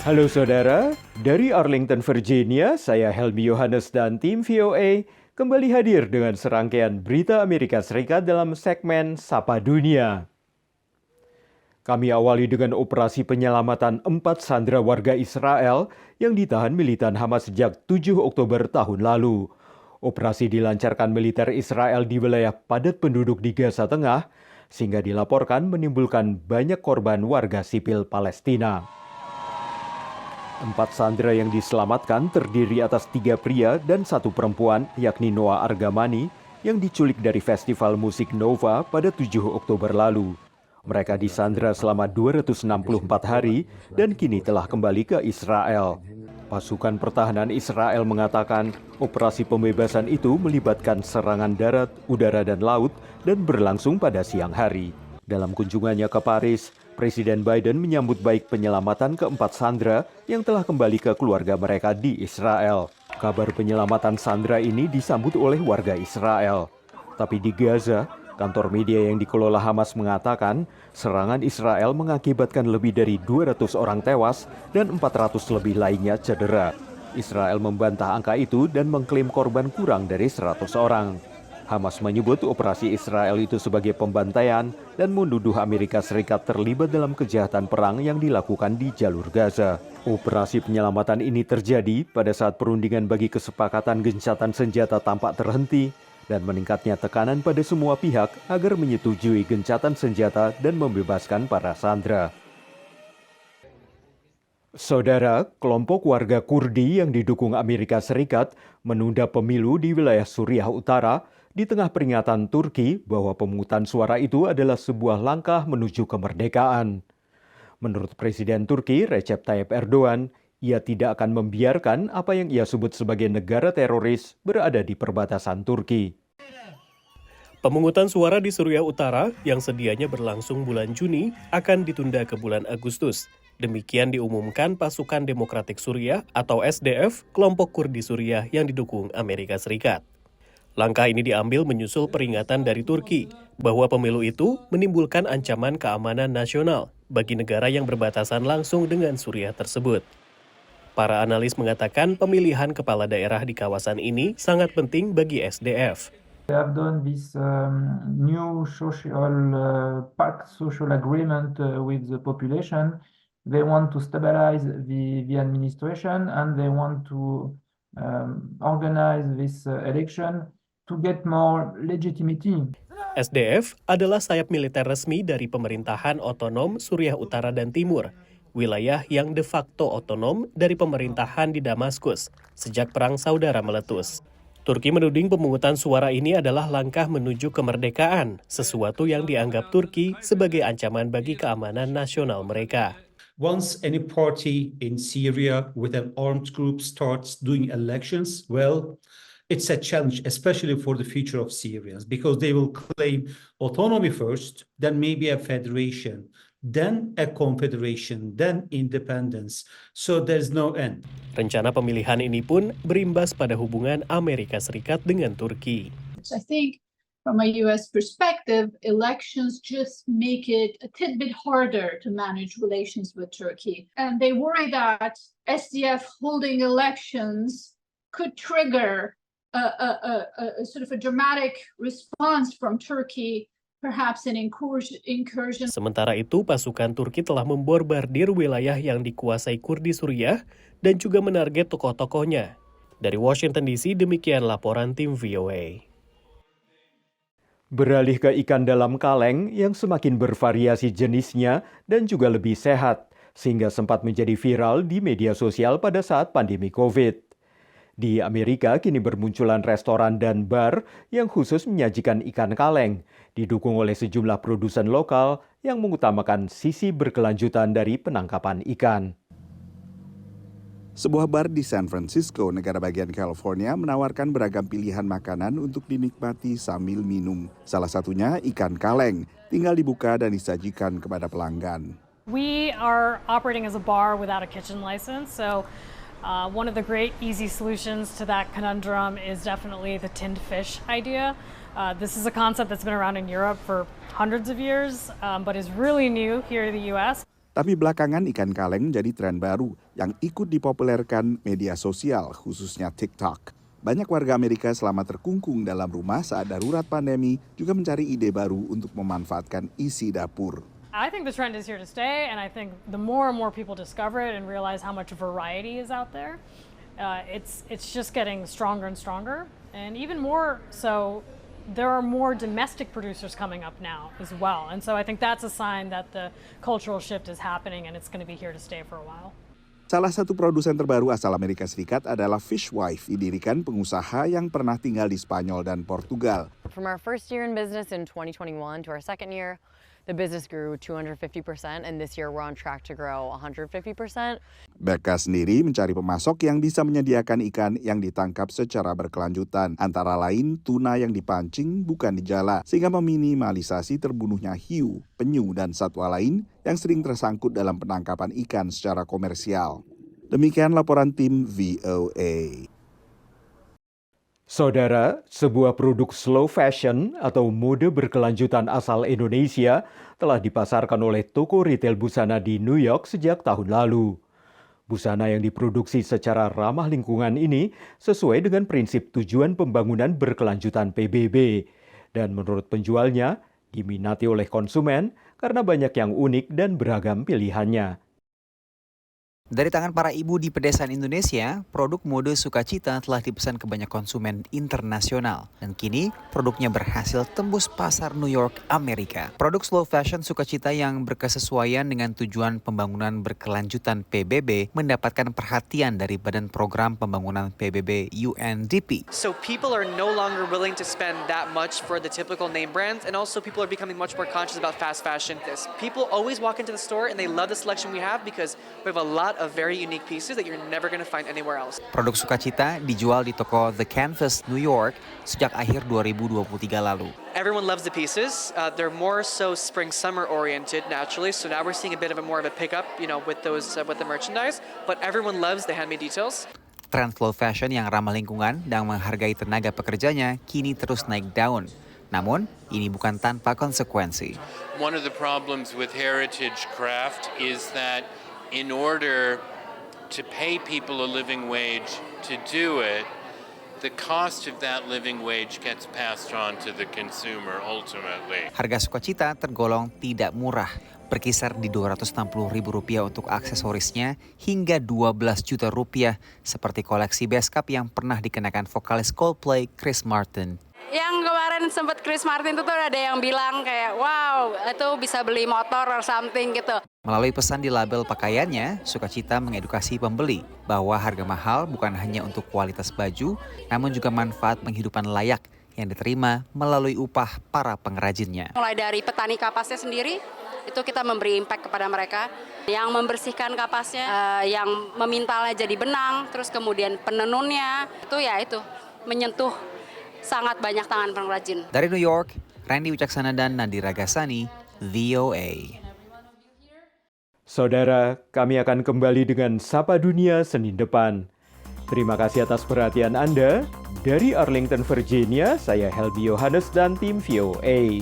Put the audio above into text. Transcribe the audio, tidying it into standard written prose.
Halo saudara, dari Arlington, Virginia, saya Helmi Yohanes dan tim VOA kembali hadir dengan serangkaian berita Amerika Serikat dalam segmen Sapa Dunia. Kami awali dengan operasi penyelamatan 4 sandera warga Israel yang ditahan militan Hamas sejak 7 Oktober tahun lalu. Operasi dilancarkan militer Israel di wilayah padat penduduk di Gaza Tengah, sehingga dilaporkan menimbulkan banyak korban warga sipil Palestina. 4 sandera yang diselamatkan terdiri atas 3 pria dan 1 perempuan, yakni Noah Argamani, yang diculik dari Festival Musik Nova pada 7 Oktober lalu. Mereka disandra selama 264 hari dan kini telah kembali ke Israel. Pasukan pertahanan Israel mengatakan operasi pembebasan itu melibatkan serangan darat, udara, dan laut dan berlangsung pada siang hari. Dalam kunjungannya ke Paris, Presiden Biden menyambut baik penyelamatan keempat sandera yang telah kembali ke keluarga mereka di Israel. Kabar penyelamatan sandera ini disambut oleh warga Israel. Tapi di Gaza, kantor media yang dikelola Hamas mengatakan serangan Israel mengakibatkan lebih dari 200 orang tewas dan 400 lebih lainnya cedera. Israel membantah angka itu dan mengklaim korban kurang dari 100 orang. Hamas menyebut operasi Israel itu sebagai pembantaian dan menuduh Amerika Serikat terlibat dalam kejahatan perang yang dilakukan di jalur Gaza. Operasi penyelamatan ini terjadi pada saat perundingan bagi kesepakatan gencatan senjata tampak terhenti dan meningkatnya tekanan pada semua pihak agar menyetujui gencatan senjata dan membebaskan para sandera. Saudara, kelompok warga Kurdi yang didukung Amerika Serikat menunda pemilu di wilayah Suriah Utara di tengah peringatan Turki bahwa pemungutan suara itu adalah sebuah langkah menuju kemerdekaan. Menurut Presiden Turki Recep Tayyip Erdogan, ia tidak akan membiarkan apa yang ia sebut sebagai negara teroris berada di perbatasan Turki. Pemungutan suara di Suriah Utara yang sedianya berlangsung bulan Juni akan ditunda ke bulan Agustus. Demikian diumumkan Pasukan Demokratik Suriah atau SDF, kelompok Kurdi Suriah yang didukung Amerika Serikat. Langkah ini diambil menyusul peringatan dari Turki bahwa pemilu itu menimbulkan ancaman keamanan nasional bagi negara yang berbatasan langsung dengan Suriah tersebut. Para analis mengatakan pemilihan kepala daerah di kawasan ini sangat penting bagi SDF. They have done this new pact, social agreement with the population. They want to stabilize the administration and they want to organize this election to get more legitimacy. SDF adalah sayap militer resmi dari pemerintahan otonom Suriah Utara dan Timur, wilayah yang de facto otonom dari pemerintahan di Damaskus sejak Perang Saudara meletus. Turki menuding pemungutan suara ini adalah langkah menuju kemerdekaan, sesuatu yang dianggap Turki sebagai ancaman bagi keamanan nasional mereka. Once any party in Syria with an armed group starts doing elections, well, it's a challenge, especially for the future of Syrians, because they will claim autonomy first, then maybe a federation, then a confederation, then independence. So there's no end. Rencana pemilihan ini pun berimbas pada hubungan Amerika Serikat dengan Turki. I think from a US perspective, elections just make it a tidbit harder to manage relations with Turkey. And they worry that SDF holding elections could trigger a sort of a dramatic response from Turkey, perhaps an incursion. Sementara itu, pasukan Turki telah memborbardir wilayah yang dikuasai Kurdi Suriah dan juga menarget tokoh-tokohnya. Dari Washington DC, demikian laporan tim VOA. Beralih ke ikan dalam kaleng yang semakin bervariasi jenisnya dan juga lebih sehat, sehingga sempat menjadi viral di media sosial pada saat pandemi COVID. Di Amerika kini bermunculan restoran dan bar yang khusus menyajikan ikan kaleng, didukung oleh sejumlah produsen lokal yang mengutamakan sisi berkelanjutan dari penangkapan ikan. Sebuah bar di San Francisco, negara bagian California, menawarkan beragam pilihan makanan untuk dinikmati sambil minum. Salah satunya ikan kaleng, tinggal dibuka dan disajikan kepada pelanggan. We are operating as a bar without a kitchen license, so one of the great easy solutions to that conundrum is definitely the tinned fish idea. This is a concept that's been around in Europe for hundreds of years, but is really new here in the U.S. Tapi belakangan ikan kaleng menjadi tren baru yang ikut dipopulerkan media sosial, khususnya TikTok. Banyak warga Amerika selama terkungkung dalam rumah saat darurat pandemi juga mencari ide baru untuk memanfaatkan isi dapur. I think the trend is here to stay, and I think the more and more people discover it and realize how much variety is out there, it's just getting stronger and stronger. And even more so, there are more domestic producers coming up now as well. And so I think that's a sign that the cultural shift is happening and it's going to be here to stay for a while. Salah satu produsen terbaru asal Amerika Serikat adalah Fishwife, didirikan pengusaha yang pernah tinggal di Spanyol dan Portugal. From our first year in business in 2021 to our second year, the business grew 250%, and this year we're on track to grow 150%. Becca sendiri mencari pemasok yang bisa menyediakan ikan yang ditangkap secara berkelanjutan, antara lain tuna yang dipancing bukan dijala, sehingga meminimalisasi terbunuhnya hiu, penyu, dan satwa lain yang sering tersangkut dalam penangkapan ikan secara komersial. Demikian laporan tim VOA. Saudara, sebuah produk slow fashion atau mode berkelanjutan asal Indonesia telah dipasarkan oleh toko retail busana di New York sejak tahun lalu. Busana yang diproduksi secara ramah lingkungan ini sesuai dengan prinsip tujuan pembangunan berkelanjutan PBB. Dan menurut penjualnya, diminati oleh konsumen karena banyak yang unik dan beragam pilihannya. Dari tangan para ibu di pedesaan Indonesia, produk mode Sukacita telah dipesan ke banyak konsumen internasional. Dan kini, produknya berhasil tembus pasar New York, Amerika. Produk slow fashion Sukacita yang berkesesuaian dengan tujuan pembangunan berkelanjutan PBB mendapatkan perhatian dari Badan Program Pembangunan PBB UNDP. So people are no longer willing to spend that much for the typical name brands, and also people are becoming much more conscious about fast fashion. People always walk into the store and they love the selection we have because we have a lot of very unique pieces that you're never going to find anywhere else. Produk Sukacita dijual di toko The Canvas, New York sejak akhir 2023 lalu. Everyone loves the pieces. They're more so spring-summer oriented naturally. So now we're seeing a bit of more of a pickup, with the merchandise. But everyone loves the handmade details. Tren slow fashion yang ramah lingkungan dan menghargai tenaga pekerjanya kini terus naik daun. Namun, ini bukan tanpa konsekuensi. One of the problems with heritage craft is that in order to pay people a living wage to do it, the cost of that living wage gets passed on to the consumer ultimately. Harga Sukacita tergolong tidak murah, berkisar di Rp260.000 untuk aksesorisnya hingga Rp12 juta seperti koleksi beskap yang pernah dikenakan vokalis Coldplay Chris Martin. Yang kemarin sempat Chris Martin itu tuh ada yang bilang kayak, wow, itu bisa beli motor or something gitu. Melalui pesan di label pakaiannya, Sukacita mengedukasi pembeli bahwa harga mahal bukan hanya untuk kualitas baju, namun juga manfaat penghidupan layak yang diterima melalui upah para pengrajinnya. Mulai dari petani kapasnya sendiri, itu kita memberi impact kepada mereka. Yang membersihkan kapasnya, yang memintalnya jadi benang, terus kemudian penenunnya, itu menyentuh sangat banyak tangan pengrajin. Dari New York, Randy Wicaksana dan Nadira Gasani, VOA. Saudara, kami akan kembali dengan Sapa Dunia Senin depan. Terima kasih atas perhatian Anda. Dari Arlington, Virginia, saya Helmi Yohanes dan tim VOA.